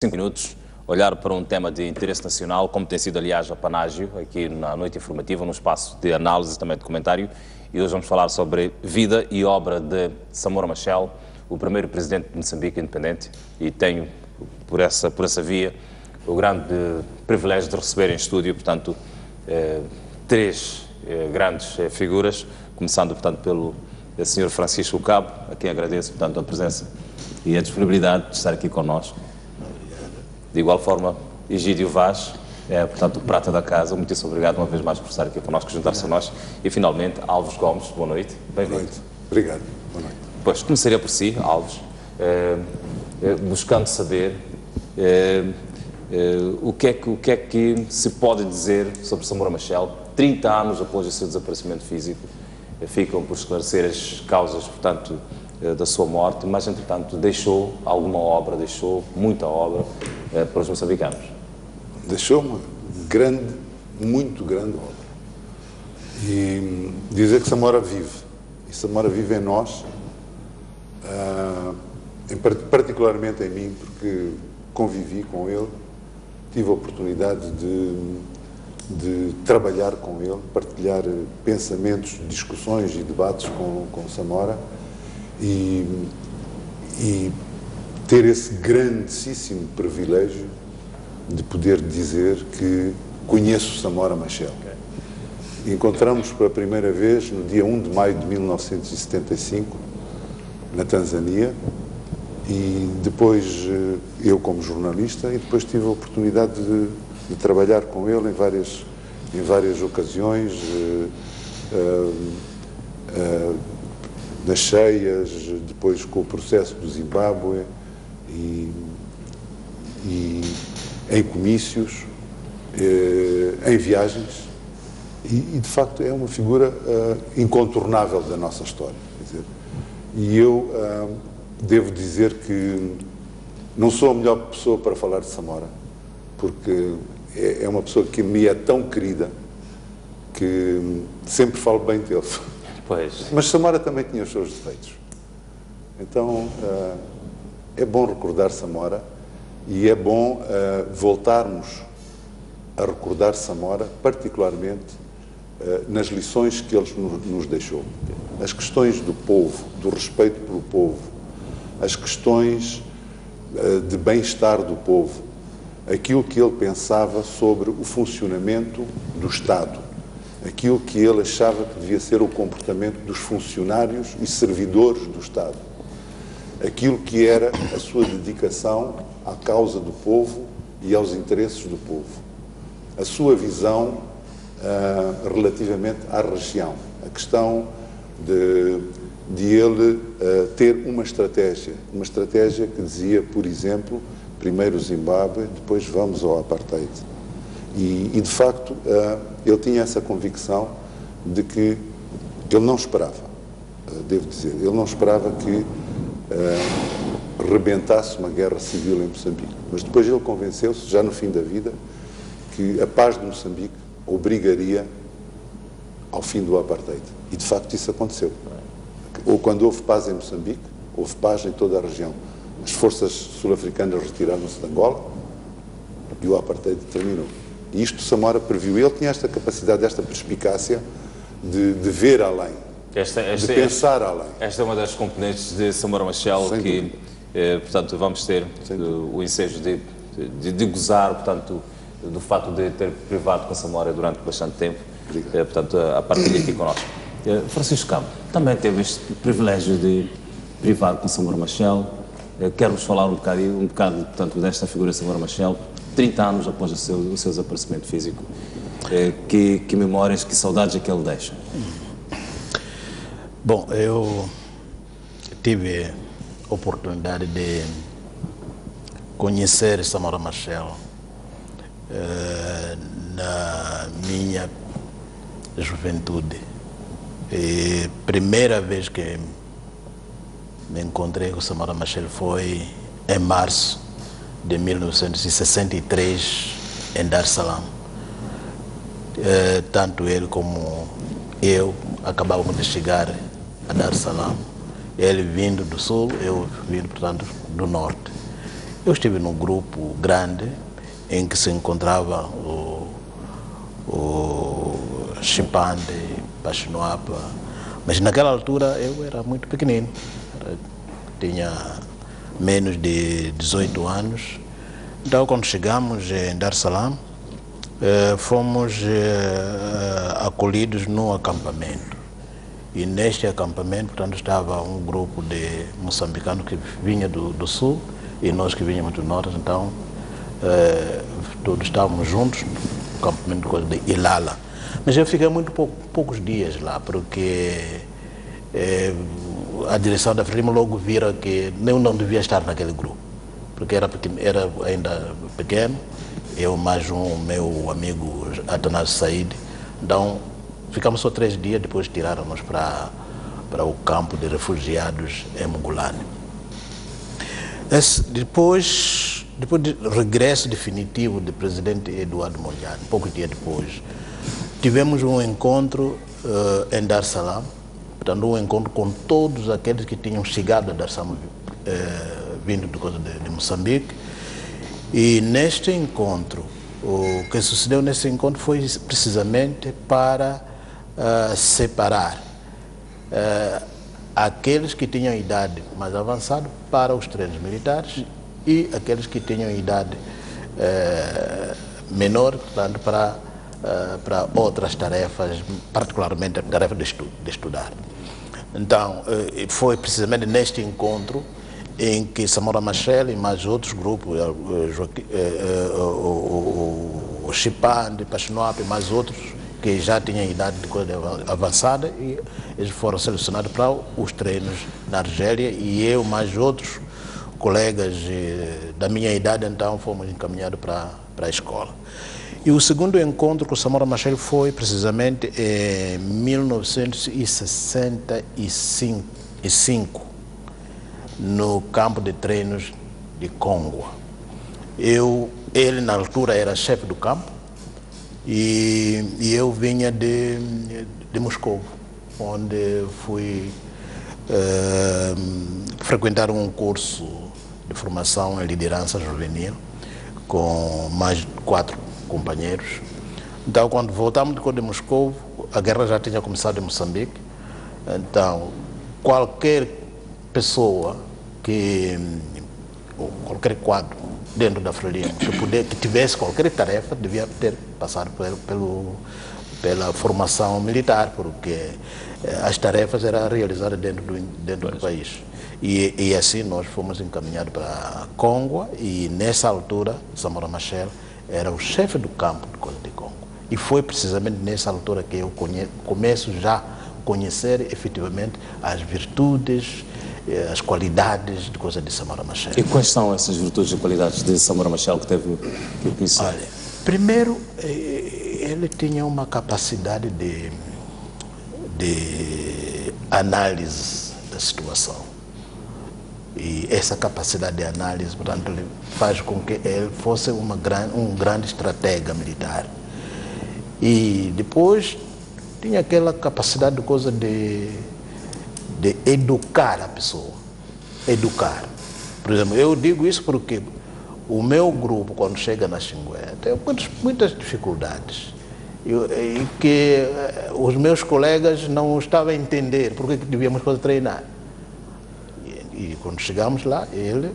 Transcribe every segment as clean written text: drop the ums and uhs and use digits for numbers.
5 minutos, olhar para um tema de interesse nacional, como tem sido, aliás, a Panágio, aqui na Noite Informativa, num espaço de análise e também de comentário. E hoje vamos falar sobre vida e obra de Samora Machel, o primeiro presidente de Moçambique independente, e tenho, por essa via, o grande privilégio de receber em estúdio, portanto, três grandes figuras, começando, portanto, pelo Sr. Francisco Cabo, a quem agradeço, portanto, a presença e a disponibilidade de estar aqui connosco. De igual forma, Egídio Vaz, portanto, o prata da casa. Muitíssimo obrigado uma vez mais por estar aqui connosco, juntar-se a nós. E, finalmente, Alves Gomes, boa noite. Bem-vindo. Obrigado. Boa noite. Pois, começaria por si, Alves, buscando saber o que é que se pode dizer sobre Samora Machel, 30 anos após o seu desaparecimento físico. Ficam por esclarecer as causas, portanto, da sua morte, mas, entretanto, deixou alguma obra, deixou muita obra para os moçambicanos. Deixou uma grande, muito grande obra. E dizer que Samora vive, e Samora vive em nós, particularmente em mim, porque convivi com ele, tive a oportunidade de trabalhar com ele, partilhar pensamentos, discussões e debates com Samora, e ter esse grandíssimo privilégio de poder dizer que conheço Samora Machel. Okay. Encontramos pela primeira vez no dia 1 de maio de 1975, na Tanzânia, e depois eu como jornalista, e depois tive a oportunidade de trabalhar com ele em várias ocasiões, nas cheias, depois com o processo do Zimbábue e em comícios, em viagens, e de facto é uma figura incontornável da nossa história. Quer dizer, e eu devo dizer que não sou a melhor pessoa para falar de Samora, porque é uma pessoa que me é tão querida que sempre falo bem dele. Pois. Mas Samora também tinha os seus defeitos. Então, é bom recordar Samora e é bom voltarmos a recordar Samora, particularmente nas lições que ele nos deixou. As questões do povo, do respeito pelo povo, as questões de bem-estar do povo, aquilo que ele pensava sobre o funcionamento do Estado, aquilo que ele achava que devia ser o comportamento dos funcionários e servidores do Estado, aquilo que era a sua dedicação à causa do povo e aos interesses do povo, a sua visão relativamente à região, a questão de ele ter uma estratégia que dizia, por exemplo, primeiro o Zimbábue, depois vamos ao apartheid. E de facto, ele tinha essa convicção de que ele não esperava, devo dizer, ele não esperava que rebentasse uma guerra civil em Moçambique. Mas depois ele convenceu-se, já no fim da vida, que a paz de Moçambique obrigaria ao fim do apartheid. E de facto isso aconteceu. Ou quando houve paz em Moçambique, houve paz em toda a região. As forças sul-africanas retiraram-se de Angola e o apartheid terminou. E isto Samora previu. Ele tinha esta capacidade, esta perspicácia de ver além, de pensar além. Esta é uma das componentes de Samora Machel que, portanto, vamos ter o ensejo de gozar, portanto, do facto de ter privado com a Samora durante bastante tempo. Portanto, a partilha aqui connosco. Francisco Cabo também teve este privilégio de privar com Samora Machel. Quero-vos falar um bocado, portanto, desta figura de Samora Machel, 30 anos após o seu desaparecimento físico. Que memórias, que saudades é que ele deixa? Bom, eu tive a oportunidade de conhecer Samora Machel na minha juventude. E a primeira vez que me encontrei com Samora Machel foi em março de 1963, em Dar es Salaam. Tanto ele como eu acabávamos de chegar a Dar es Salaam. Ele vindo do sul, eu vindo, portanto, do norte. Eu estive num grupo grande em que se encontrava o Chipande, Paxinoapa, mas naquela altura eu era muito pequenino, tinha menos de 18 anos. Então, quando chegamos em Dar es Salaam, fomos acolhidos num acampamento. E neste acampamento, portanto, estava um grupo de moçambicanos que vinha do sul e nós que vinhamos do norte. Então, todos estávamos juntos no acampamento de Ilala. Mas eu fiquei muito poucos dias lá, porque a direção da Frelimo logo vira que eu não devia estar naquele grupo, porque era ainda pequeno, eu mais um meu amigo Atanásio Said. Então ficamos só 3 dias, depois tiraram-nos para o campo de refugiados em Mugulane. Depois do regresso definitivo do presidente Eduardo Mondlane, poucos dias depois, tivemos um encontro em Dar es Salaam, portanto um encontro com todos aqueles que tinham chegado a Dar es Salaam vindo de Moçambique. E neste encontro, o que sucedeu nesse encontro foi precisamente para separar aqueles que tinham idade mais avançada para os treinos militares e aqueles que tinham idade menor, portanto, para outras tarefas, particularmente a tarefa de estudar. Então, foi precisamente neste encontro em que Samora Machel e mais outros grupos, o Chipande, Paxinoapa e mais outros, que já tinham idade de coisa avançada, e eles foram selecionados para os treinos na Argélia, e eu mais outros colegas da minha idade, então, fomos encaminhados para a escola. E o segundo encontro com Samora Machel foi precisamente em 1965, no campo de treinos de Congua. Ele na altura era chefe do campo e eu vinha de Moscou, onde fui frequentar um curso de formação em liderança juvenil com mais 4 companheiros. Então, quando voltamos de Moscou, a guerra já tinha começado em Moçambique. Então, qualquer pessoa qualquer quadro dentro da Frelimo que tivesse qualquer tarefa devia ter passado pela formação militar, porque as tarefas eram realizadas dentro do país. E assim nós fomos encaminhados para Congua, e nessa altura Samora Machel era o chefe do campo de Congua. E foi precisamente nessa altura que eu começo já a conhecer efetivamente as virtudes, as qualidades de Samora Machel. E quais são essas virtudes e qualidades de Samora Machel que teve que conhecer? Olha, primeiro, ele tinha uma capacidade de análise da situação. E essa capacidade de análise, portanto, faz com que ele fosse um grande estratega militar. E depois tinha aquela capacidade de educar a pessoa. Educar. Por exemplo, eu digo isso porque o meu grupo, quando chega na Xingué, tem muitas dificuldades. E que os meus colegas não estavam a entender porque devíamos treinar. E quando chegamos lá, ele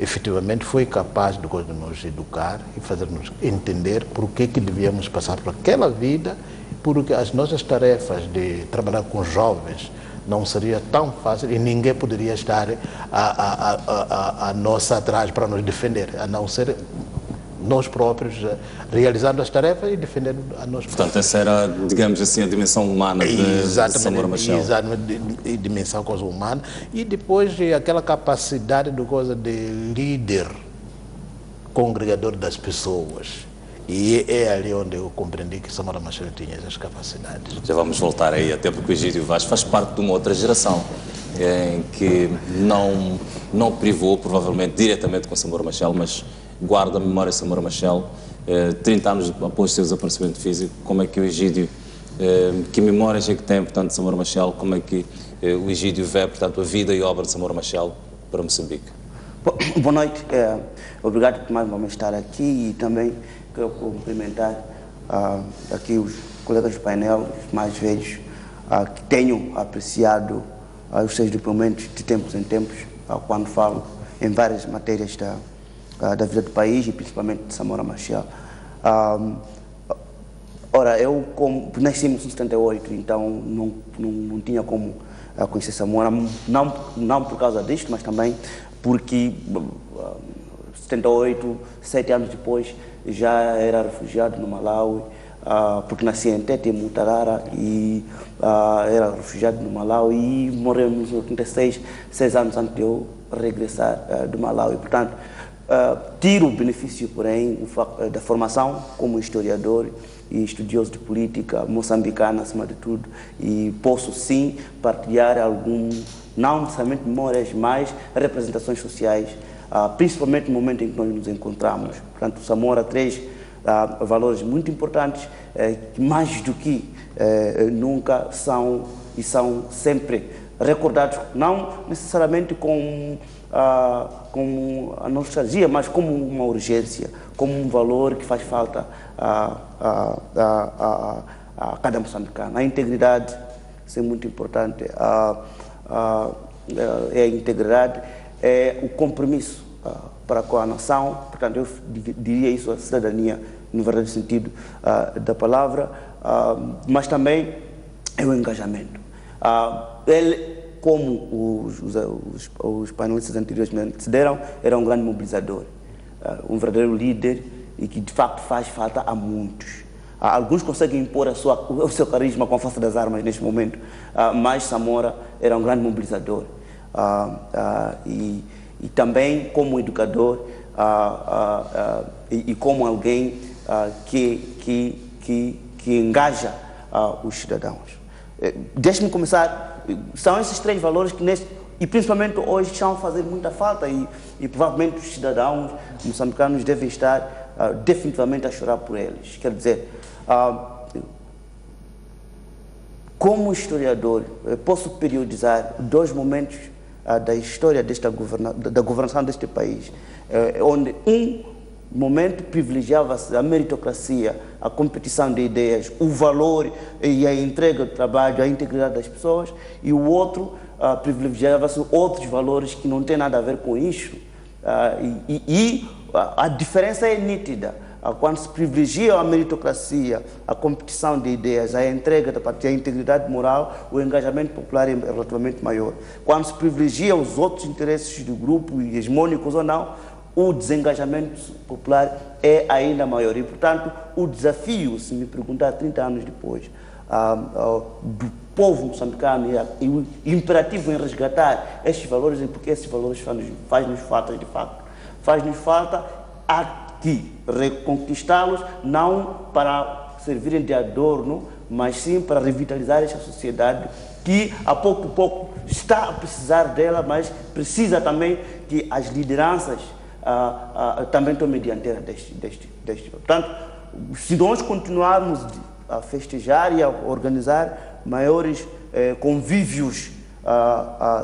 efetivamente foi capaz de nos educar e fazer-nos entender por que devíamos passar por aquela vida, porque as nossas tarefas de trabalhar com jovens não seria tão fácil e ninguém poderia estar a nossa atrás para nos defender, a não ser nós próprios realizando as tarefas e defendendo a nós próprios. Portanto, essa era, digamos assim, a dimensão humana de Samora Machel. Exatamente, a dimensão humana. E depois aquela capacidade de líder, congregador das pessoas. E é ali onde eu compreendi que Samora Machel tinha essas capacidades. Já vamos voltar aí, até porque o Egídio Vaz faz parte de uma outra geração em que não privou, provavelmente, diretamente com Samora Machel, mas guarda a memória de Samora Machel, 30 anos após o seu desaparecimento físico. Como é que o Egídio, que memórias é que tem, portanto, de Samora Machel? Como é que o Egídio vê, portanto, a vida e a obra de Samora Machel para Moçambique? Boa noite, obrigado por mais uma vez estar aqui e também quero cumprimentar aqui os colegas do painel, os mais velhos, que tenham apreciado os seus depoimentos de tempos em tempos, quando falo em várias matérias da vida do país e principalmente de Samora Machel. Ora, eu nasci em 1978, então não tinha como conhecer Samora, não por causa disto, mas também porque 78, 7 anos depois, já era refugiado no Malawi, porque nasci em Tete, em Mutarara, e era refugiado no Malawi e morreu em 86, 6 anos antes de eu regressar do Malawi. Portanto, tiro o benefício, porém, da formação como historiador e estudioso de política moçambicana, acima de tudo, e posso sim partilhar não necessariamente memórias, mas representações sociais, principalmente no momento em que nós nos encontramos. Portanto, Samora traz valores muito importantes, que mais do que nunca são sempre recordados, não necessariamente com a nostalgia, mas como uma urgência, como um valor que faz falta a cada moçambicano. A integridade, isso é muito importante, é a integridade, é o compromisso para com a nação, portanto eu diria isso, a cidadania no verdadeiro sentido da palavra, mas também é o engajamento. Ele, como os painelistas anteriores me antecederam, era um grande mobilizador, um verdadeiro líder e que de facto faz falta a muitos. Alguns conseguem impor o seu carisma com a força das armas neste momento, mas Samora era um grande mobilizador. E também como educador e como alguém que engaja os cidadãos. Deixe-me começar, são esses 3 valores que e principalmente hoje estão a fazer muita falta e provavelmente os cidadãos moçambicanos devem estar definitivamente a chorar por eles. Quer dizer, como historiador, posso periodizar 2 momentos da história da governação deste país, onde um momento privilegiava-se a meritocracia, a competição de ideias, o valor e a entrega do trabalho, a integridade das pessoas, e o outro privilegiava-se outros valores que não têm nada a ver com isso. A diferença é nítida. Quando se privilegia a meritocracia, a competição de ideias, a entrega da partida, a integridade moral, o engajamento popular é relativamente maior. Quando se privilegia os outros interesses do grupo, hegemônicos ou não, o desengajamento popular é ainda maior. E, portanto, o desafio, se me perguntar 30 anos depois, do povo moçambicano e o imperativo em resgatar estes valores, porque esses valores faz-nos falta de facto. Faz-nos falta aqui reconquistá-los, não para servirem de adorno, mas sim para revitalizar esta sociedade que a pouco está a precisar dela, mas precisa também que as lideranças também tomem dianteira deste. Portanto, se nós continuarmos a festejar e a organizar maiores convívios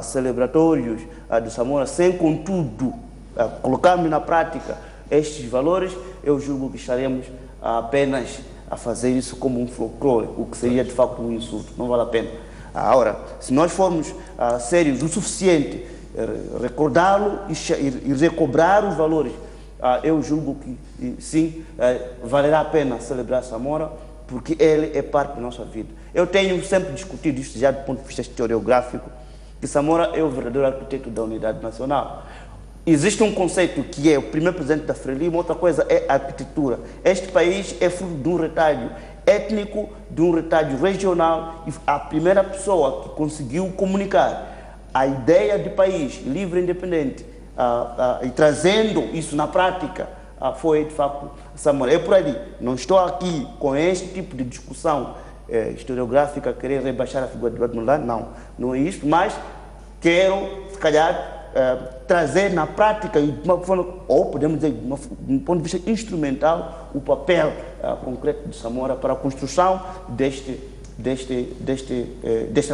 celebratórios de Samora, sem contudo colocarmos na prática estes valores, eu julgo que estaremos apenas a fazer isso como um folclore, o que seria de facto um insulto, não vale a pena. Ora, se nós formos sérios o suficiente, recordá-lo e recobrar os valores, eu julgo que sim, valerá a pena celebrar Samora, porque ele é parte da nossa vida. Eu tenho sempre discutido isso já do ponto de vista historiográfico, que Samora é o verdadeiro arquiteto da unidade nacional. Existe um conceito que é o primeiro presidente da Frelimo, outra coisa é a arquitetura. Este país é fruto de um retalho étnico, de um retalho regional, e a primeira pessoa que conseguiu comunicar a ideia de país livre e independente e trazendo isso na prática foi de facto Samora. É por ali, não estou aqui com este tipo de discussão historiográfica, querer rebaixar a figura de Eduardo Mondlane, não é isso, mas quero, se calhar, trazer na prática, ou podemos dizer, de um ponto de vista instrumental, o papel concreto de Samora para a construção desta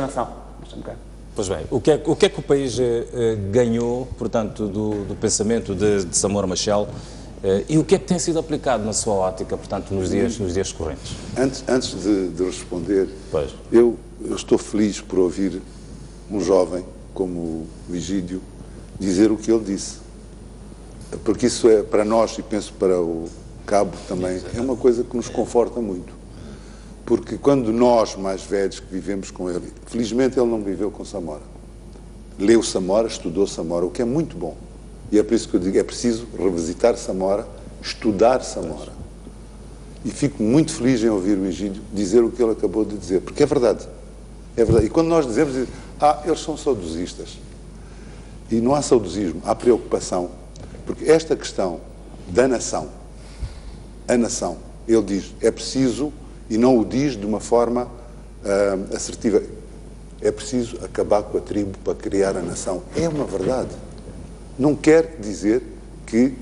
nação moçambicana. Pois bem, o que é que o país ganhou, portanto, do pensamento de Samora Machel e o que é que tem sido aplicado na sua ótica, portanto, nos dias correntes? Antes de responder, Pois. eu estou feliz por ouvir um jovem como o Egídio dizer o que ele disse. Porque isso é, para nós, e penso para o Cabo também, é uma coisa que nos conforta muito. Porque quando nós, mais velhos, que vivemos com ele, felizmente ele não viveu com Samora. Leu Samora, estudou Samora, o que é muito bom. E é por isso que eu digo, é preciso revisitar Samora, estudar Samora. E fico muito feliz em ouvir o Egídio dizer o que ele acabou de dizer, porque é verdade. É verdade. E quando nós dizemos, eles são saudosistas. E não há saudosismo, há preocupação. Porque esta questão da nação, a nação, ele diz, é preciso, e não o diz de uma forma assertiva, é preciso acabar com a tribo para criar a nação. É uma verdade. Não quer dizer que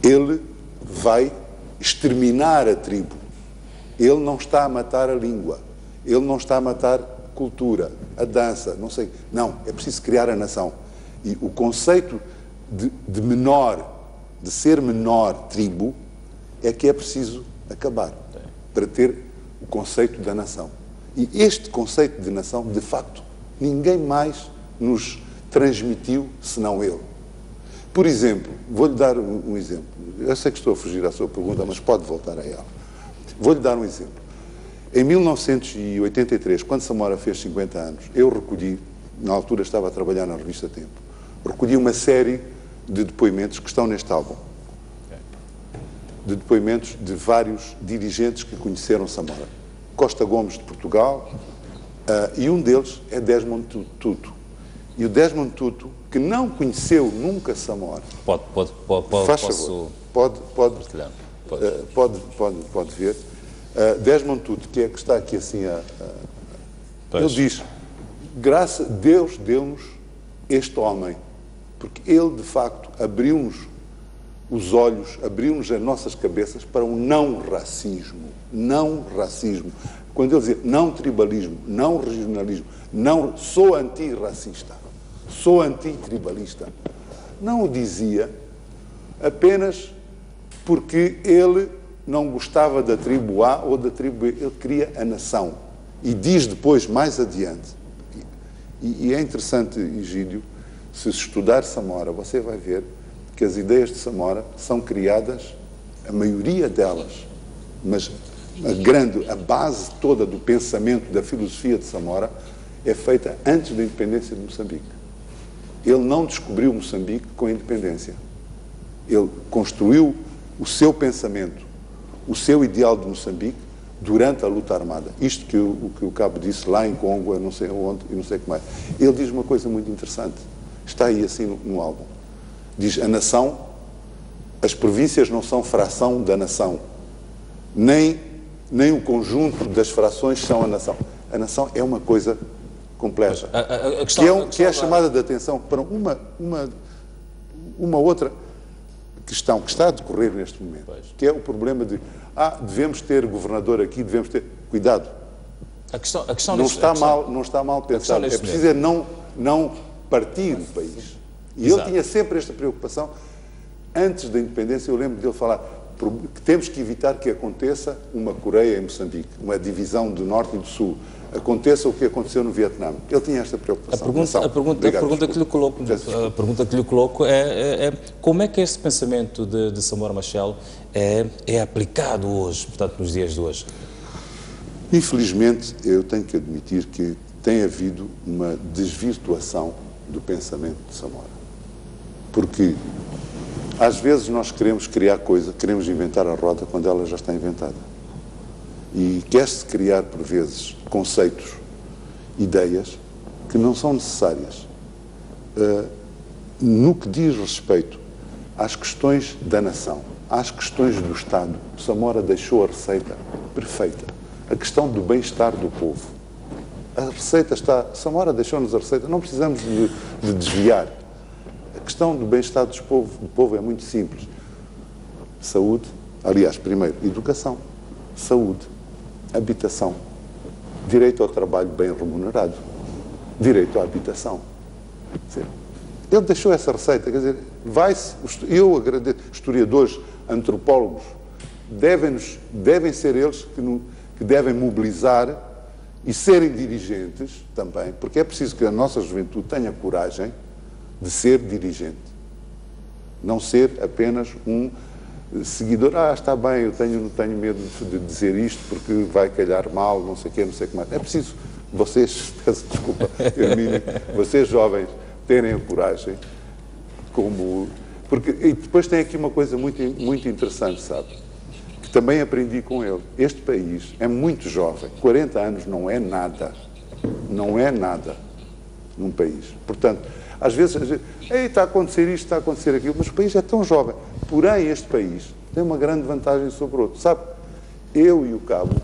ele vai exterminar a tribo. Ele não está a matar a língua. Ele não está a matar a cultura, a dança, não sei. Não, é preciso criar a nação. E o conceito de menor, de ser menor tribo, é que é preciso acabar para ter o conceito da nação. E este conceito de nação, de facto, ninguém mais nos transmitiu senão ele. Por exemplo, vou-lhe dar um exemplo. Eu sei que estou a fugir à sua pergunta, mas pode voltar a ela. Vou-lhe dar um exemplo. Em 1983, quando Samora fez 50 anos, eu recolhi, na altura estava a trabalhar na revista Tempo, recolhi uma série de depoimentos que estão neste álbum. De depoimentos de vários dirigentes que conheceram Samora. Costa Gomes, de Portugal, e um deles é Desmond Tutu. E o Desmond Tutu, que não conheceu nunca Samora... Faz favor. Pode ver. Desmond Tutu, que está aqui assim ele diz, Deus deu-nos este homem, porque ele, de facto, abriu-nos os olhos, abriu-nos as nossas cabeças para um não-racismo. Não-racismo. Quando ele dizia não tribalismo, não regionalismo, não, sou antirracista, sou antitribalista, não o dizia apenas porque ele não gostava da tribo A ou da tribo B, ele queria a nação. E diz depois, mais adiante, e é interessante, Egídio, se estudar Samora, você vai ver que as ideias de Samora são criadas, a maioria delas, mas a base toda do pensamento, da filosofia de Samora, é feita antes da independência de Moçambique. Ele não descobriu Moçambique com a independência. Ele construiu o seu pensamento, o seu ideal de Moçambique, durante a luta armada. Isto que o Cabo disse lá em Congo, eu não sei onde, e não sei o que mais. Ele diz uma coisa muito interessante. Está aí assim no álbum. Diz, a nação, as províncias não são fração da nação, nem o conjunto das frações são a nação. A nação é uma coisa completa. Que é a chamada de atenção para uma outra questão que está a decorrer neste momento, que é o problema de devemos ter governador aqui, devemos ter... Cuidado. A questão não está mal pensado. É preciso não partir o país. E ele tinha sempre esta preocupação. Antes da independência, eu lembro dele falar que temos que evitar que aconteça uma Coreia em Moçambique, uma divisão do Norte e do Sul. Aconteça o que aconteceu no Vietnã. Ele tinha esta preocupação. A pergunta que lhe coloco é como é que este pensamento de Samora Machel é aplicado hoje, portanto, nos dias de hoje? Infelizmente, eu tenho que admitir que tem havido uma desvirtuação do pensamento de Samora. Porque às vezes nós queremos criar coisa, queremos inventar a roda quando ela já está inventada. E quer-se criar, por vezes, conceitos, ideias que não são necessárias. No que diz respeito às questões da nação, às questões do Estado, Samora deixou a receita perfeita. A questão do bem-estar do povo. A receita está... Samora deixou-nos a receita, não precisamos de desviar. A questão do bem-estar do povo é muito simples. Saúde, aliás, primeiro, educação, saúde, habitação, direito ao trabalho bem remunerado. direito à habitação. Quer dizer, ele deixou essa receita, quer dizer, eu agradeço, historiadores, antropólogos, devem ser eles que devem mobilizar e serem dirigentes também, porque é preciso que a nossa juventude tenha coragem de ser dirigente, não ser apenas um seguidor. Está bem, eu não tenho medo de dizer isto porque vai calhar mal, não sei o quê, não sei o que mais. É preciso vocês, peço desculpa, Hermínio, vocês jovens, terem a coragem, porque e depois tem aqui uma coisa muito, muito interessante, sabe? Que também aprendi com ele. Este país é muito jovem, 40 anos não é nada num país. Portanto, às vezes a gente, está a acontecer isto, está a acontecer aquilo, mas o país é tão jovem. Porém, este país tem uma grande vantagem sobre o outro. Sabe, eu e o Cabo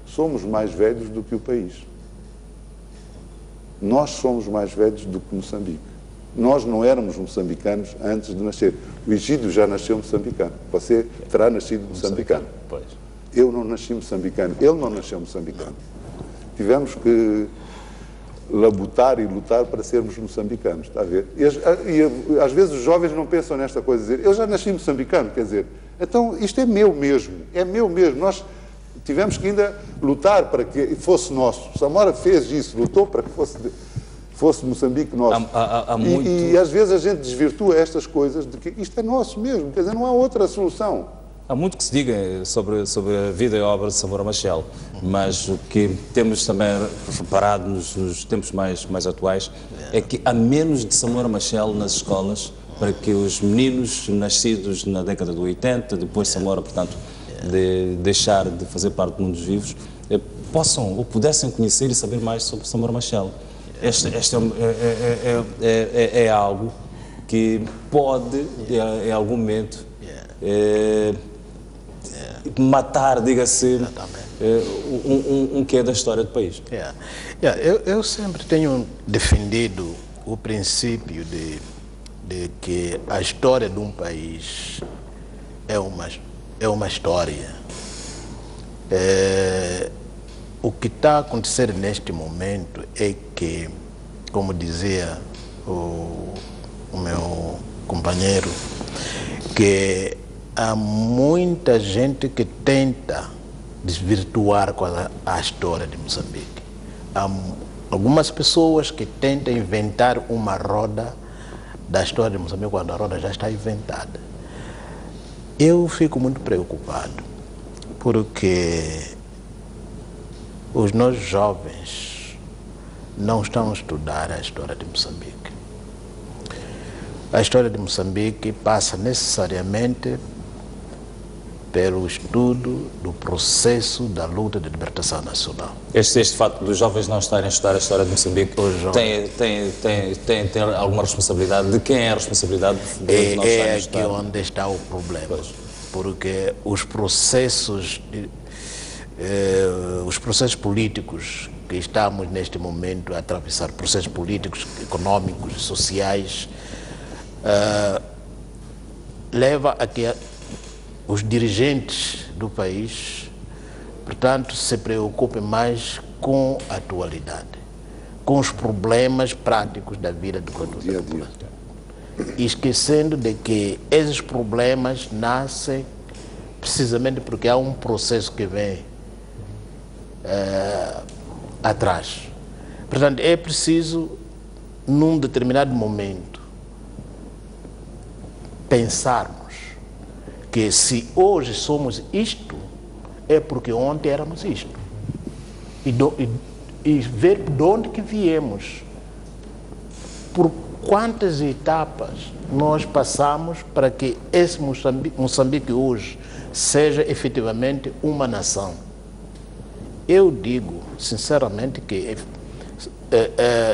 somos mais velhos do que o país. Nós somos mais velhos do que Moçambique. Nós não éramos moçambicanos antes de nascer. O Egídio já nasceu moçambicano. Você terá nascido moçambicano. Pois. Eu não nasci moçambicano. Ele não nasceu moçambicano. Tivemos que labutar e lutar para sermos moçambicanos, está a ver? E às vezes os jovens não pensam nesta coisa, dizer, eu já nasci moçambicano, quer dizer, então isto é meu mesmo. Nós tivemos que ainda lutar para que fosse nosso. Samora fez isso, lutou para que fosse Moçambique nosso. E às vezes a gente desvirtua estas coisas de que isto é nosso mesmo, quer dizer, não há outra solução. Há muito que se diga sobre a vida e obra de Samora Machel, mas o que temos também reparado nos tempos mais atuais é que há menos de Samora Machel nas escolas para que os meninos nascidos na década de 80, depois Samora, portanto, de deixar de fazer parte do mundo dos vivos, possam ou pudessem conhecer e saber mais sobre Samora Machel. Este é algo que pode, em algum momento, matar, diga-se, um que é da história do país. Eu sempre tenho defendido o princípio de que a história de um país é uma história. O que está a acontecer neste momento é que, como dizia o meu companheiro, que há muita gente que tenta desvirtuar a história de Moçambique. Há algumas pessoas que tentam inventar uma roda da história de Moçambique quando a roda já está inventada. Eu fico muito preocupado porque os nossos jovens não estão a estudar a história de Moçambique. A história de Moçambique passa necessariamente pelo estudo do processo da luta de libertação nacional. Este fato dos jovens não estarem a estudar a história de Moçambique tem alguma responsabilidade? De quem é a responsabilidade de não estarem a estudar? É aqui onde está o problema. Pois. Porque os processos políticos que estamos neste momento a atravessar, processos políticos, econômicos, sociais, leva a que os dirigentes do país, portanto, se preocupem mais com a atualidade, com os problemas práticos da vida do dia a dia, esquecendo de que esses problemas nascem precisamente porque há um processo que vem atrás. Portanto, é preciso, num determinado momento, pensarmos que se hoje somos isto, é porque ontem éramos isto. E ver de onde que viemos, por quantas etapas nós passamos para que esse Moçambique hoje seja efetivamente uma nação. Eu digo, sinceramente, que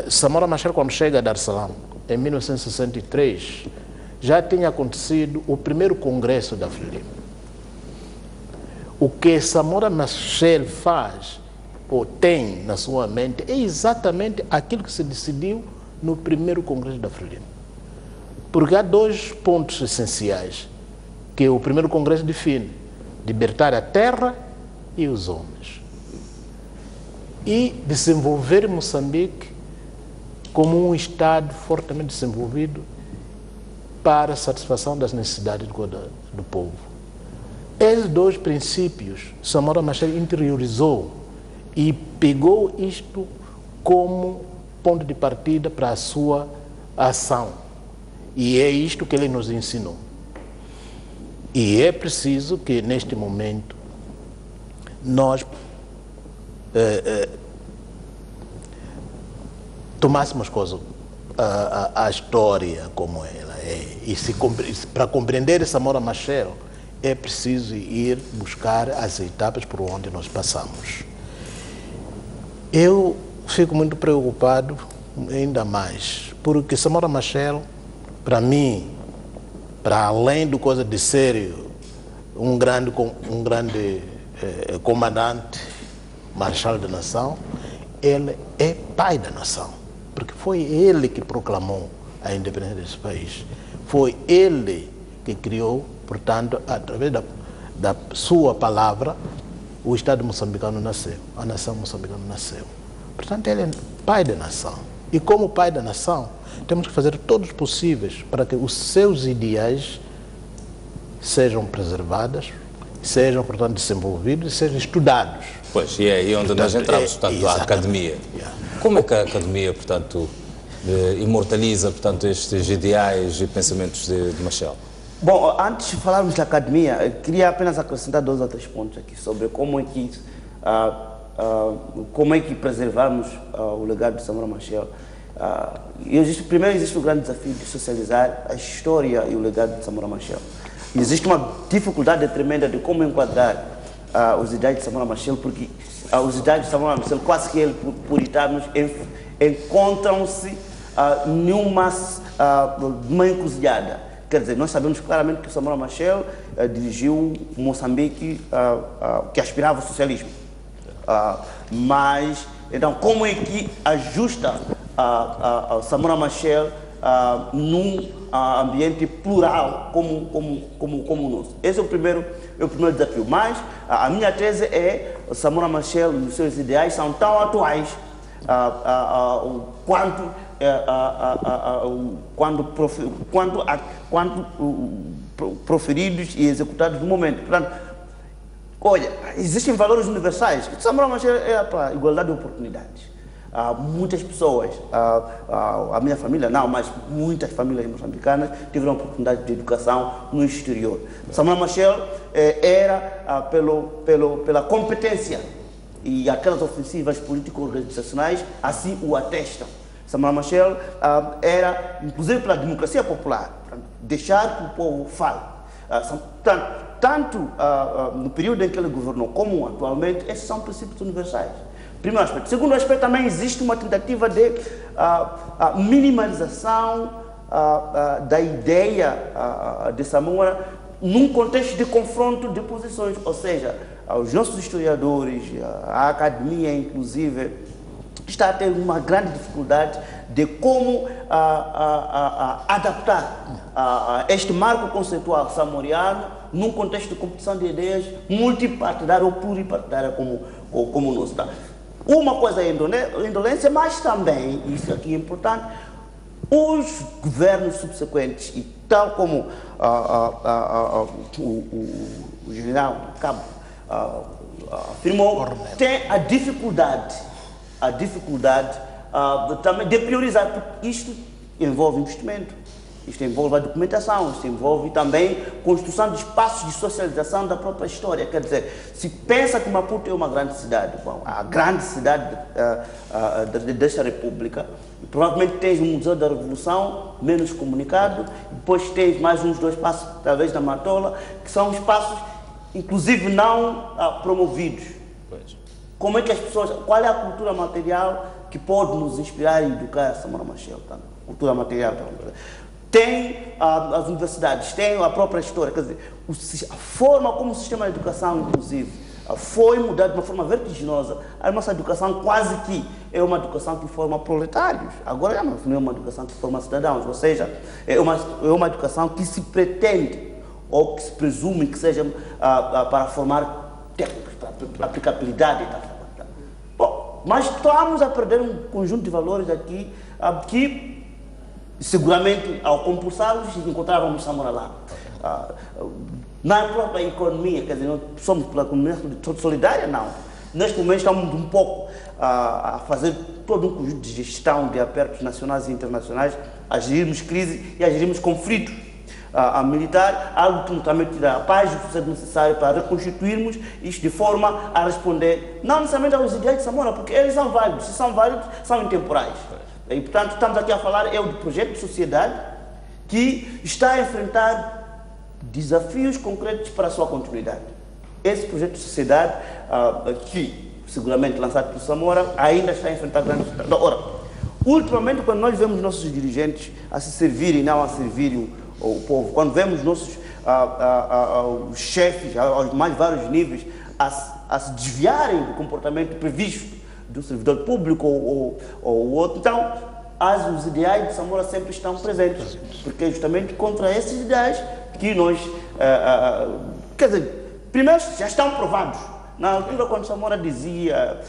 Samora Machel, quando chega a Dar es Salaam, em 1963, já tinha acontecido o primeiro congresso da Frelimo. O que Samora Machel faz, ou tem na sua mente, é exatamente aquilo que se decidiu no primeiro congresso da Frelimo. Porque há dois pontos essenciais que o primeiro congresso define: libertar a terra e os homens. E desenvolver Moçambique como um Estado fortemente desenvolvido para a satisfação das necessidades do povo. Esses dois princípios, Samora Machel interiorizou e pegou isto como ponto de partida para a sua ação. E é isto que ele nos ensinou. E é preciso que, neste momento, nós tomássemos a história como ela é. E para compreender Samora Machel, é preciso ir buscar as etapas por onde nós passamos. Eu fico muito preocupado, ainda mais, porque Samora Machel, para mim, para além do coisa de ser um grande comandante, marechal da nação, ele é pai da nação, porque foi ele que proclamou a independência desse país. Foi ele que criou, portanto, através da sua palavra, o Estado moçambicano nasceu, a nação moçambicana nasceu. Portanto, ele é pai da nação. E como pai da nação, temos que fazer todos os possíveis para que os seus ideais sejam preservados, sejam, portanto, desenvolvidos e sejam estudados. Pois, e é aí onde nós entramos, portanto, a academia. Como é que a academia, portanto, imortaliza, portanto, estes ideais e pensamentos de Machel? Bom, antes de falarmos da academia, eu queria apenas acrescentar 2 ou 3 pontos aqui sobre como é que preservamos o legado de Samora Machel. Primeiro existe o grande desafio de socializar a história e o legado de Samora Machel. Existe uma dificuldade tremenda de como enquadrar os ideais de Samora Machel, porque os ideais de Samora Machel, quase que eles puritanos, encontram-se numa encruzilhada. Quer dizer, nós sabemos claramente que o Samora Machel dirigiu Moçambique, que aspirava ao socialismo. Mas, então, como é que ajusta Samora Machel num ambiente plural como o nosso? Esse é o primeiro desafio. Mas a minha tese é que Samora Machel e os seus ideais são tão atuais quanto proferidos e executados no momento. Portanto, olha, existem valores universais. Samora Machel é para a igualdade de oportunidades. Muitas pessoas, a minha família não, mas muitas famílias moçambicanas tiveram oportunidade de educação no exterior. Samora Machel era pela competência e aquelas ofensivas político-organizacionais assim o atestam. Samora Machel era, inclusive, pela democracia popular, deixar que o povo fale. Tanto no período em que ele governou como atualmente, esses são princípios universais. Primeiro aspecto. Segundo aspecto, também existe uma tentativa de minimalização da ideia de Samora num contexto de confronto de posições. Ou seja, os nossos historiadores, a academia, inclusive, está a ter uma grande dificuldade de como adaptar este marco conceitual samoriano num contexto de competição de ideias multipartidária ou pluripartidária como o nosso. Tá? Uma coisa é a indolência, mas também, isso aqui é importante, os governos subsequentes, e tal como o general Cabo afirmou, tem a dificuldade também de priorizar, porque isto envolve investimento, isto envolve a documentação, isto envolve também construção de espaços de socialização da própria história. Quer dizer, se pensa que Maputo é uma grande cidade, bom, a grande cidade desta república, provavelmente tens o Museu da Revolução, menos comunicado, depois tens mais uns 2 espaços, talvez da Matola, que são espaços, inclusive, não promovidos. Como é que as pessoas, qual é a cultura material que pode nos inspirar e educar a Samora Machel? Tá? Cultura material. Tá? Tem as universidades, tem a própria história, quer dizer, a forma como o sistema de educação, inclusive, foi mudado de uma forma vertiginosa. A nossa educação quase que é uma educação que forma proletários. Agora não é uma educação que forma cidadãos, ou seja, é uma educação que se pretende ou que se presume que seja para formar técnicos, para aplicabilidade. Bom, mas estamos a perder um conjunto de valores aqui que seguramente ao compulsá-los encontrávamos Samora lá. Na própria economia, quer dizer, nós somos pela economia solidária, não. Neste momento estamos um pouco a fazer todo um conjunto de gestão de apertos nacionais e internacionais, a gerirmos crise e a gerirmos conflitos militar, algo que também tira a paz, o que é necessário para reconstituirmos isto de forma a responder, não necessariamente aos ideais de Samora, porque eles são válidos, se são válidos, são intemporais. E, portanto, estamos aqui a falar do projeto de sociedade que está a enfrentar desafios concretos para a sua continuidade. Esse projeto de sociedade, que seguramente lançado por Samora, ainda está a enfrentar grandes dificuldades. Ora, ultimamente, quando nós vemos nossos dirigentes a se servirem e não a servirem o povo, quando vemos nossos os chefes, aos mais vários níveis, a se desviarem do comportamento previsto do servidor público ou outro, então os ideais de Samora sempre estão presentes, porque é justamente contra esses ideais que nós, quer dizer, primeiro já estão provados. Na altura, quando Samora dizia,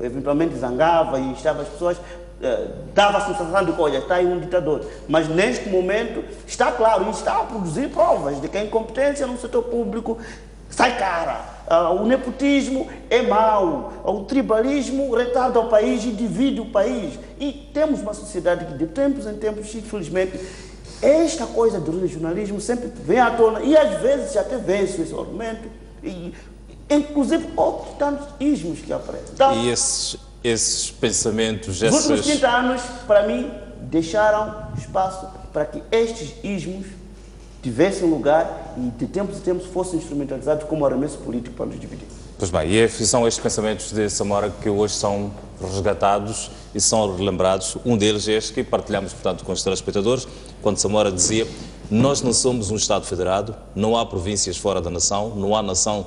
eventualmente zangava e estava as pessoas, dava a sensação de que, olha, está aí um ditador. Mas neste momento está claro, e está a produzir provas de que a incompetência no setor público sai cara. O nepotismo é mau, o tribalismo retarda o país e divide o país. E temos uma sociedade que de tempos em tempos, infelizmente, esta coisa do regionalismo sempre vem à tona e às vezes até vence esse argumento, e, inclusive outros tantos ismos que aparecem. Então, e esses pensamentos, nos últimos 30 anos, para mim, deixaram espaço para que estes ismos tivessem lugar e de tempos em tempos fossem instrumentalizados como arremesso político para nos dividir. Pois bem, e são estes pensamentos de Samora que hoje são resgatados e são relembrados. Um deles é este que partilhamos, portanto, com os telespectadores, quando Samora dizia: nós não somos um Estado federado, não há províncias fora da nação, não há nação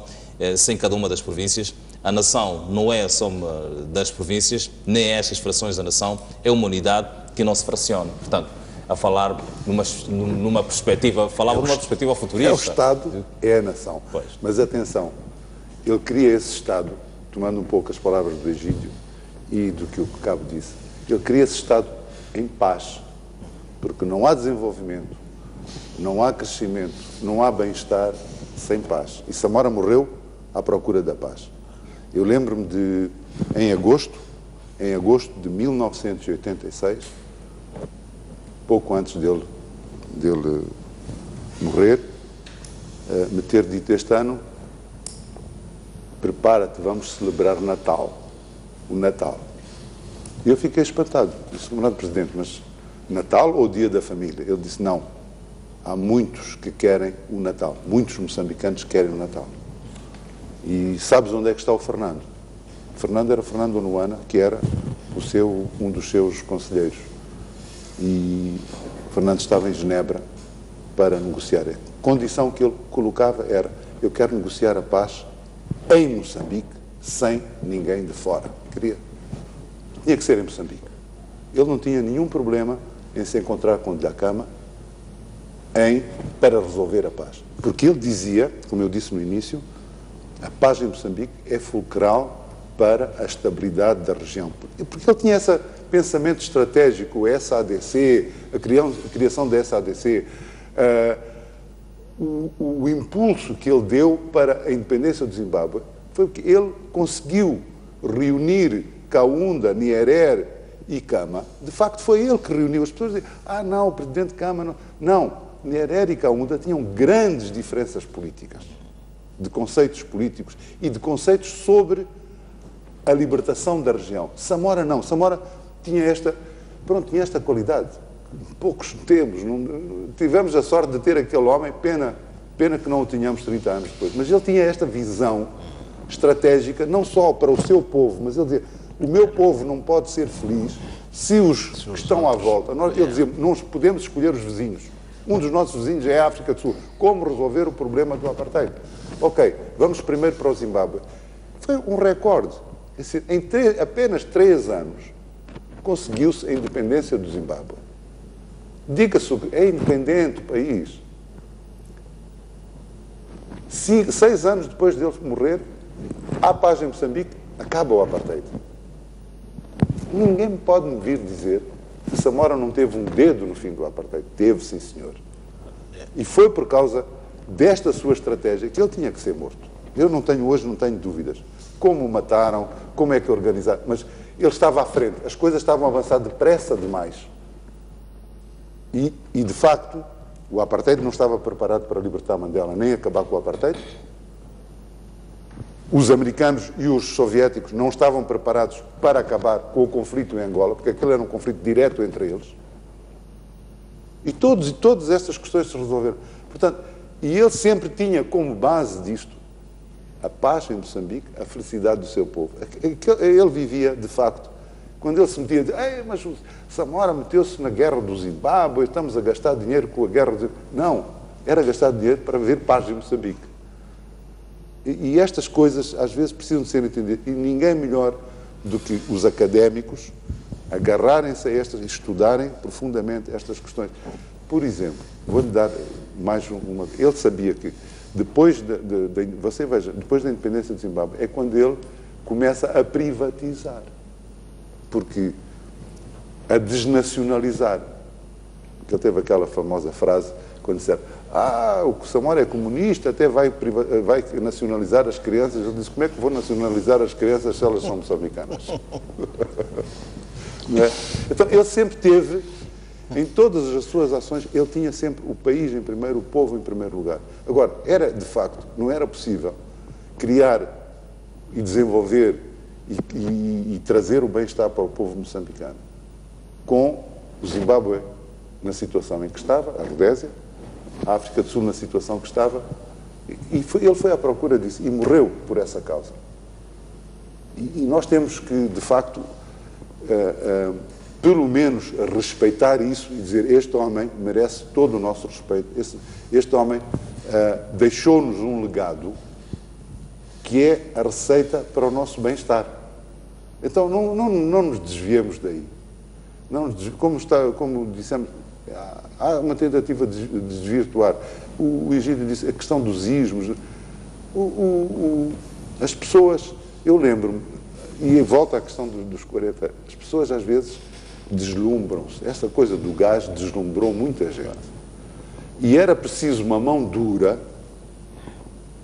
sem cada uma das províncias. A nação não é a soma das províncias, nem é estas frações da nação, é uma unidade que não se fraciona. Portanto, a falar numa perspectiva, falava numa perspectiva futurista. É o Estado, é a nação. Pois. Mas atenção, ele cria esse Estado, tomando um pouco as palavras do Egídio e do que o Cabo disse, ele cria esse Estado em paz, porque não há desenvolvimento, não há crescimento, não há bem-estar sem paz. E Samora morreu à procura da paz. Eu lembro-me de, em agosto de 1986, pouco antes dele morrer, me ter dito este ano: prepara-te, vamos celebrar Natal, o Natal. E eu fiquei espantado, disse: Comandante Presidente, mas Natal ou Dia da Família? Ele disse: não, há muitos que querem o Natal, muitos moçambicanos querem o Natal. E sabes onde é que está o Fernando? O Fernando era o Fernando Onuana, que era um dos seus conselheiros. E o Fernando estava em Genebra para negociar. A condição que ele colocava era: eu quero negociar a paz em Moçambique, sem ninguém de fora. Tinha que ser em Moçambique. Ele não tinha nenhum problema em se encontrar com Dhlakama para resolver a paz. Porque ele dizia, como eu disse no início, a paz em Moçambique é fulcral para a estabilidade da região. Porque ele tinha esse pensamento estratégico, a SADC, a criação da SADC, o impulso que ele deu para a independência do Zimbábue foi que ele conseguiu reunir Kaunda, Nyerere e Kama. De facto, foi ele que reuniu. As pessoas dizem: ah, não, o presidente Kama não. Não, Nyerere e Kaunda tinham grandes diferenças políticas, de conceitos políticos e de conceitos sobre a libertação da região. Samora não. Samora tinha esta qualidade. Poucos temos. Tivemos a sorte de ter aquele homem, pena que não o tínhamos 30 anos depois. Mas ele tinha esta visão estratégica, não só para o seu povo, mas ele dizia: o meu povo não pode ser feliz se os que estão à volta. Ele dizia: não podemos escolher os vizinhos. Um dos nossos vizinhos é a África do Sul. Como resolver o problema do apartheid? Ok, vamos primeiro para o Zimbábue. Foi um recorde. Em apenas 3 anos conseguiu-se a independência do Zimbábue. Diga-se, é independente o país. 6 anos depois dele morrer, há paz em Moçambique, acaba o apartheid. Ninguém pode me vir dizer que Samora não teve um dedo no fim do apartheid. Teve, sim, senhor. E foi por causa desta sua estratégia que ele tinha que ser morto. Eu hoje não tenho dúvidas. Como o mataram, como é que organizaram, mas ele estava à frente. As coisas estavam a avançar depressa demais. E de facto, o apartheid não estava preparado para libertar Mandela, nem acabar com o apartheid. Os americanos e os soviéticos não estavam preparados para acabar com o conflito em Angola, porque aquilo era um conflito direto entre eles. E todas estas questões se resolveram. Portanto, e ele sempre tinha como base disto a paz em Moçambique, a felicidade do seu povo. Ele vivia, de facto, quando ele se metia, mas o Samora meteu-se na guerra do Zimbábue, estamos a gastar dinheiro com a guerra do Zimbábue. Não, era gastar dinheiro para haver paz em Moçambique. E estas coisas, às vezes, precisam de ser entendidas. E ninguém melhor do que os académicos agarrarem-se a estas e estudarem profundamente estas questões. Por exemplo, vou-lhe dar mais uma... Ele sabia que depois você veja, depois da independência do Zimbábue, é quando ele começa a privatizar. Porque a desnacionalizar. Ele teve aquela famosa frase quando disseram: o Samora é comunista, até vai nacionalizar as crianças. Ele disse: como é que vou nacionalizar as crianças se elas são moçambicanas? Não é? Então, ele sempre teve, em todas as suas ações, ele tinha sempre o país em primeiro, o povo em primeiro lugar. Agora, de facto, não era possível criar e desenvolver e trazer o bem-estar para o povo moçambicano com o Zimbábue na situação em que estava, a Rodésia, a África do Sul na situação que estava, ele foi à procura disso e morreu por essa causa. E nós temos que, de facto, pelo menos respeitar isso e dizer: este homem merece todo o nosso respeito. Este homem deixou-nos um legado que é a receita para o nosso bem-estar. Então não nos desviemos daí. Como dissemos, há uma tentativa de desvirtuar. O Egídio disse a questão dos ismos. As pessoas, eu lembro-me, e volta à questão dos 40, as pessoas às vezes deslumbram-se. Esta coisa do gás deslumbrou muita gente. E era preciso uma mão dura,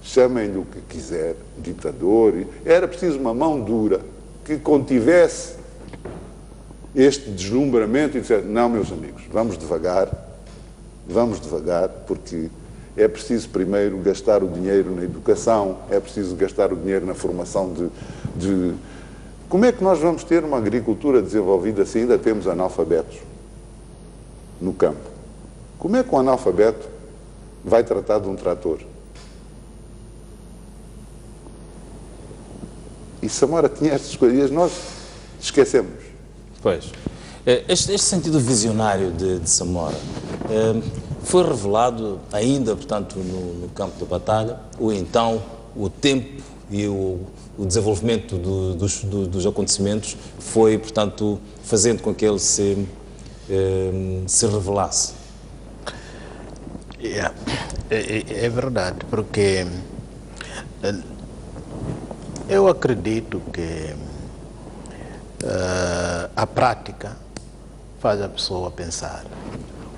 chamem-lhe o que quiser, ditador, era preciso uma mão dura que contivesse este deslumbramento e dissesse: não, meus amigos, vamos devagar, porque é preciso primeiro gastar o dinheiro na educação, é preciso gastar o dinheiro na formação de... Como é que nós vamos ter uma agricultura desenvolvida se ainda temos analfabetos no campo? Como é que um analfabeto vai tratar de um trator? E Samora tinha estas coisas, nós esquecemos. Pois. Este sentido visionário de Samora foi revelado ainda, portanto, no campo da batalha, ou então o tempo e o desenvolvimento dos acontecimentos foi, portanto, fazendo com que ele se revelasse? É verdade, porque eu acredito que a prática faz a pessoa pensar.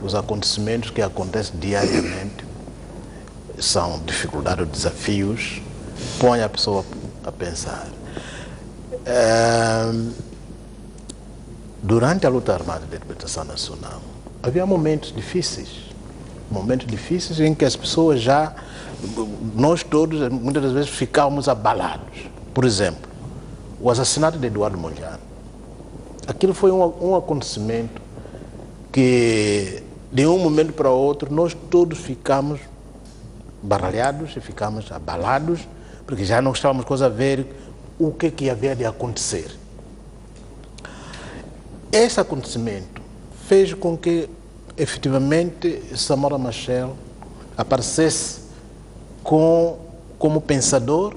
Os acontecimentos que acontecem diariamente são dificuldades, desafios, põe a pessoa a pensar. Durante a luta armada de libertação nacional, havia momentos difíceis em que as pessoas nós todos, muitas das vezes, ficávamos abalados. Por exemplo, o assassinato de Eduardo Mondlane. Aquilo foi um acontecimento que, de um momento para outro, nós todos ficamos baralhados e ficamos abalados, porque já não estávamos a ver o que havia de acontecer. Esse acontecimento fez com que, efetivamente, Samora Machel aparecesse como pensador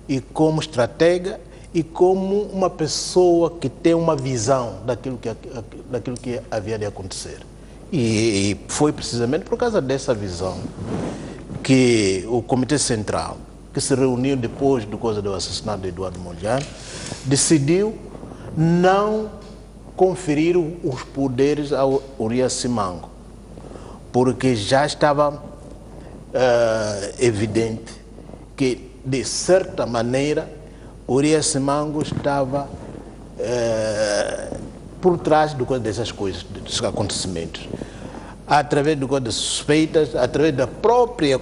e como estratega e como uma pessoa que tem uma visão daquilo que havia de acontecer. E foi precisamente por causa dessa visão que o Comitê Central, que se reuniu depois do assassinato de Eduardo Mondlane, decidiu não conferir os poderes ao Urias Simango, porque já estava evidente que, de certa maneira, Urias Simango estava por trás dessas coisas, desses acontecimentos, através das suspeitas, através da própria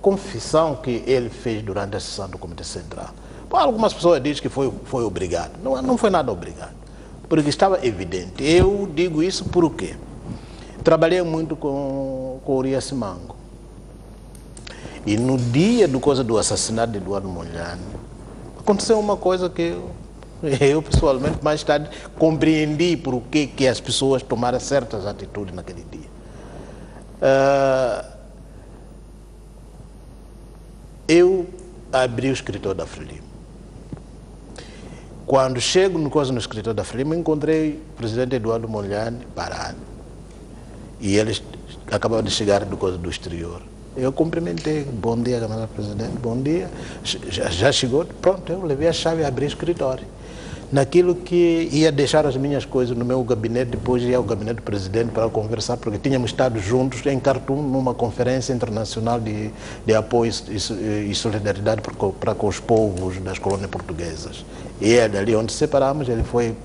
confissão que ele fez durante a sessão do Comitê Central. Bom, algumas pessoas dizem que foi obrigado. Não foi nada obrigado, porque estava evidente. Eu digo isso porque trabalhei muito com Urias Simango. E no dia do assassinato de Eduardo Mondlane, aconteceu uma coisa que eu pessoalmente, mais tarde, compreendi por que as pessoas tomaram certas atitudes naquele dia. Eu abri o escritório da Frelimo. Quando chego no escritório da Frelimo, encontrei o presidente Eduardo Mondlane parado. E eles acabavam de chegar do exterior. Eu cumprimentei, bom dia, camarada presidente, bom dia. Já chegou, pronto, eu levei a chave e abri o escritório. Naquilo que ia deixar as minhas coisas no meu gabinete, depois ia ao gabinete do presidente para conversar, porque tínhamos estado juntos em Khartoum numa conferência internacional de apoio e solidariedade para com os povos das colônias portuguesas. E ali onde separamos, ele foi,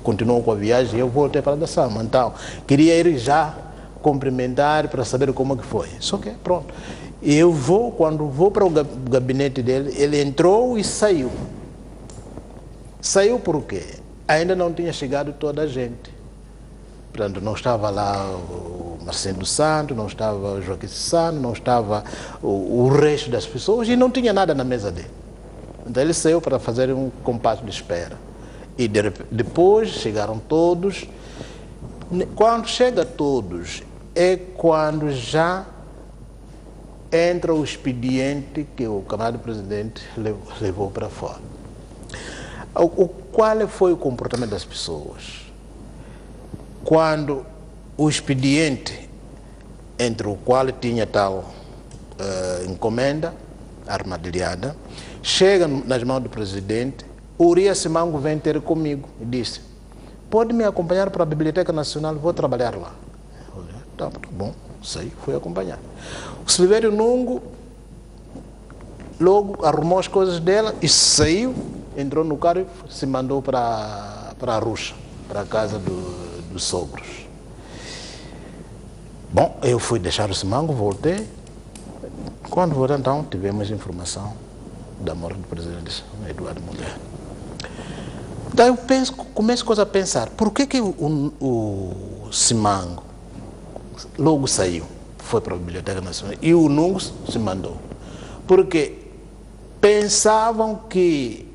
continuou com a viagem e eu voltei para Dassama. Então, queria ir já cumprimentar para saber como que foi. Só que, pronto. Quando vou para o gabinete dele, ele entrou e saiu. Saiu por quê? Ainda não tinha chegado toda a gente. Portanto, não estava lá o Marcelo Santos, não estava o Joaquim Sano, não estava o resto das pessoas e não tinha nada na mesa dele. Então ele saiu para fazer um compasso de espera. E depois chegaram todos. Quando chega todos, é quando já entra o expediente que o camarada presidente levou para fora. Qual foi o comportamento das pessoas? Quando o expediente, entre o qual tinha tal encomenda armadilhada, chega nas mãos do presidente, Urias Simango vem ter comigo e disse: pode me acompanhar para a Biblioteca Nacional, vou trabalhar lá. Tá bom, saí, fui acompanhar. O Silvério Nungo logo arrumou as coisas dela e saiu, entrou no carro e se mandou para Arusha, para a casa dos sogros. Bom, eu fui deixar o Simango, voltei. Quando voltei, então, tivemos informação da morte do presidente Eduardo Mondlane. Daí eu começo a pensar, por que o Simango logo saiu, foi para a Biblioteca Nacional, e o Nungo se mandou? Porque pensavam que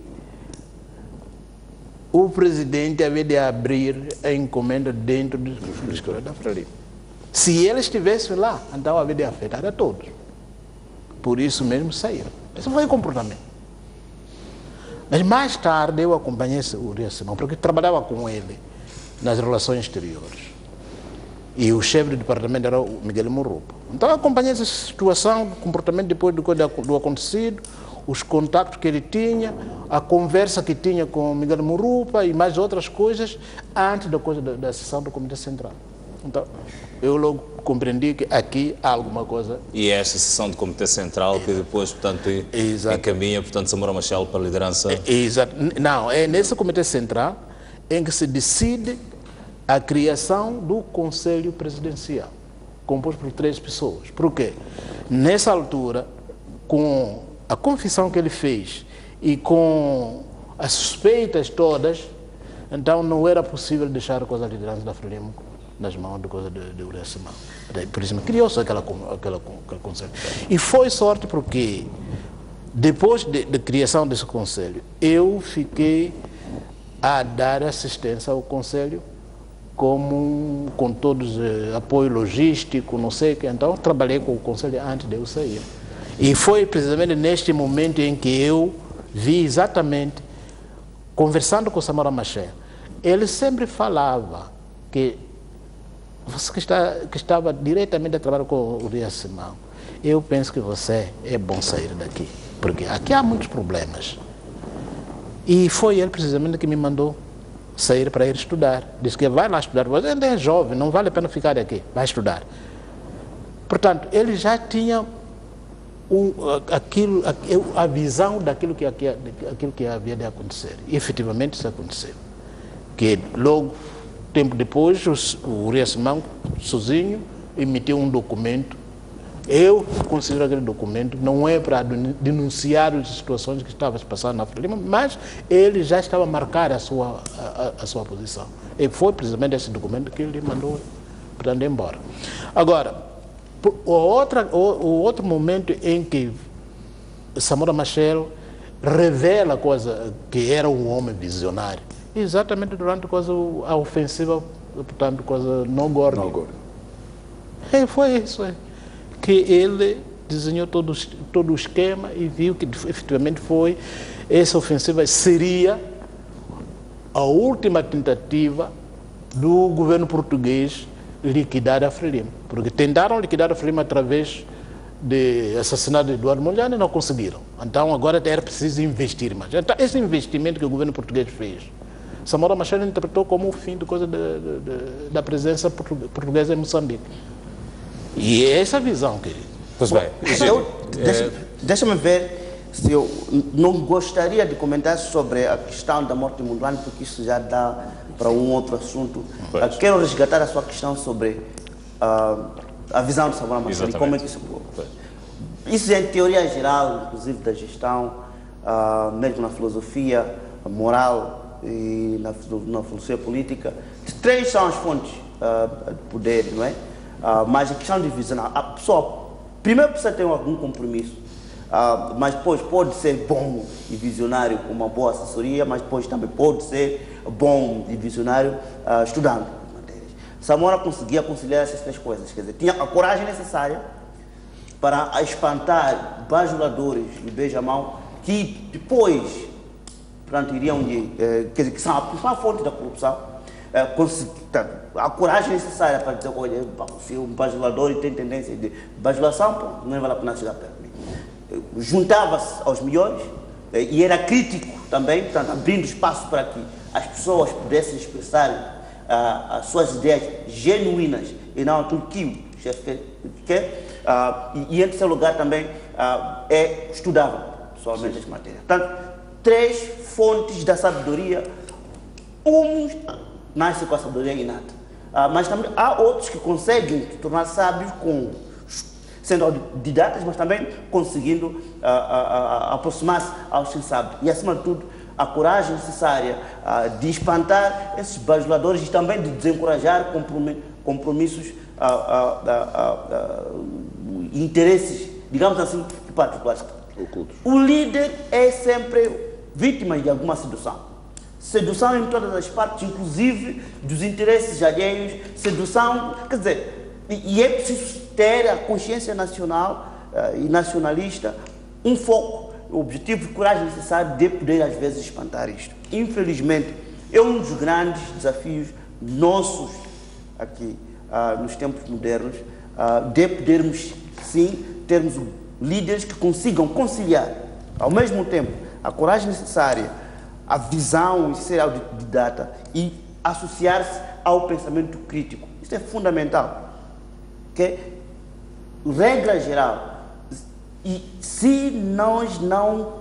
o presidente havia de abrir a encomenda dentro do escritório da Frelimo. Se ele estivesse lá, então havia de afetar a todos. Por isso mesmo saíram. Esse foi o comportamento. Mas mais tarde eu acompanhei o Urias Simango, porque trabalhava com ele nas relações exteriores. E o chefe do departamento era o Miguel Murupa. Então eu acompanhei essa situação, o comportamento depois do acontecido, os contactos que ele tinha, a conversa que tinha com o Miguel Murupa e mais outras coisas antes da sessão do Comitê Central. Então, eu logo compreendi que aqui há alguma coisa. E é esta sessão do Comitê Central que depois, portanto, encaminha, portanto, Samora Machel para a liderança? Exato. Não, é nesse Comitê Central em que se decide a criação do Conselho Presidencial, composto por 3 pessoas. Por quê? Nessa altura, com a confissão que ele fez e com as suspeitas todas, então não era possível deixar a liderança da Frelimo nas mãos de Urias Simango. Por isso criou-se aquele conselho. E foi sorte porque, depois da criação desse conselho, eu fiquei a dar assistência ao conselho com todos apoio logístico, não sei o que. Então trabalhei com o conselho antes de eu sair. E foi precisamente neste momento em que eu vi exatamente, conversando com Samora Machel, ele sempre falava que você que estava diretamente a trabalhar com o Urias Simango, eu penso que você é bom sair daqui, porque aqui há muitos problemas. E foi ele precisamente que me mandou sair para ir estudar. Disse que vai lá estudar, você ainda é jovem, não vale a pena ficar aqui, vai estudar. Portanto, ele já tinha a visão daquilo que havia de acontecer. E efetivamente isso aconteceu. Que logo, tempo depois, o Urias Simão, sozinho, emitiu um documento. Eu considero aquele documento não é para denunciar as situações que estavam se passando na Frelimo, mas ele já estava a marcar a sua posição. E foi precisamente esse documento que ele mandou para ir embora. Agora, o outro momento em que Samora Machel revela que era um homem visionário, exatamente durante a ofensiva, portanto, no Górdio. E foi isso aí. Que ele desenhou todo o esquema e viu que efetivamente essa ofensiva seria a última tentativa do governo português liquidar a Frelimo. Porque tentaram liquidar a Frelimo através do assassinato de Eduardo Mondlane e não conseguiram. Então agora era preciso investir mais. Então, esse investimento que o governo português fez, Samora Machel interpretou como o fim da presença portuguesa em Moçambique. E é essa visão, querido. Pois bem. Deixa-me ver se eu não gostaria de comentar sobre a questão da morte de Mondlane, porque isso já dá para um outro assunto. Quero resgatar a sua questão sobre a visão de Samora Machel e como é que isso ocorre. Isso é em teoria geral, inclusive da gestão, mesmo na filosofia moral e na filosofia política. Três são as fontes de poder, não é? Mas a questão de visão, a pessoa primeiro precisa ter algum compromisso, mas depois pode ser bom e visionário com uma boa assessoria, mas depois também pode ser bom e visionário estudando matérias. Samora conseguia conciliar essas três coisas, quer dizer, tinha a coragem necessária para espantar bajuladores e beijamão que depois, portanto, iriam quer dizer, que são a principal fonte da corrupção. A coragem necessária para dizer, olha, se um bajulador tem tendência de bajulação, não vale a pena chegar perto de mim. Juntava-se aos melhores e era crítico também, portanto, abrindo espaço para que as pessoas pudessem expressar as suas ideias genuínas e não aquilo que o chefe quer. E em terceiro lugar também estudava pessoalmente as matérias. Portanto, três fontes da sabedoria, nasce com a sabedoria inata. Mas também há outros que conseguem se tornar sábios sendo autodidatas, mas também conseguindo aproximar-se aos que sabem. E, acima de tudo, a coragem necessária de espantar esses bajuladores e também de desencorajar compromissos e interesses, digamos assim, particulares. Ocultos. O líder é sempre vítima de alguma sedução. Sedução em todas as partes, inclusive dos interesses alheios, sedução, quer dizer, e é preciso ter a consciência nacional e nacionalista, um foco, o objetivo de coragem necessário de poder às vezes espantar isto. Infelizmente, é um dos grandes desafios nossos aqui nos tempos modernos, de podermos sim termos líderes que consigam conciliar ao mesmo tempo a coragem necessária, a visão e ser autodidata e associar-se ao pensamento crítico. Isso é fundamental. Okay? Regra geral, e se nós não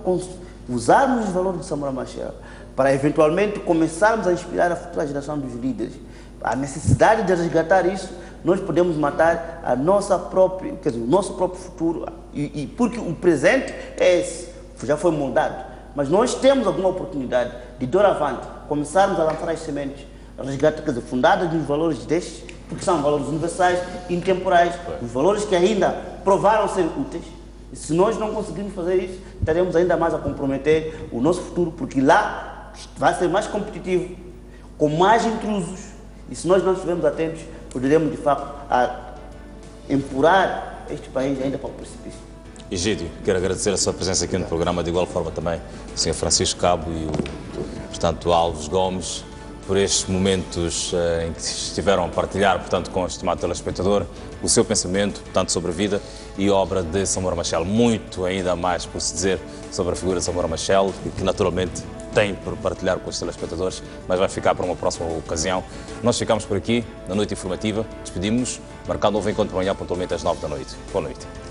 usarmos os valores de Samora Machel para eventualmente começarmos a inspirar a futura geração dos líderes, a necessidade de resgatar isso, nós podemos matar a nossa própria, quer dizer, o nosso próprio futuro, porque o presente é esse, já foi moldado. Mas nós temos alguma oportunidade de doravante começarmos a lançar as sementes, a resgatar, quer dizer, fundadas nos valores destes, porque são valores universais, intemporais, os valores que ainda provaram ser úteis. E se nós não conseguirmos fazer isso, estaremos ainda mais a comprometer o nosso futuro, porque lá vai ser mais competitivo, com mais intrusos, e se nós não estivermos atentos, poderemos de facto empurrar este país ainda para o precipício. Egídio, quero agradecer a sua presença aqui no programa, de igual forma também o Sr. Francisco Cabo e portanto, Alves Gomes, por estes momentos em que estiveram a partilhar, portanto, com o estimado telespectador, o seu pensamento, portanto, sobre a vida e obra de Samora Machel. Muito ainda mais por se dizer sobre a figura de Samora Machel, que naturalmente tem por partilhar com os telespectadores, mas vai ficar para uma próxima ocasião. Nós ficamos por aqui, na Noite Informativa, despedimos-nos, marcando um novo encontro amanhã pontualmente às 9 da noite. Boa noite.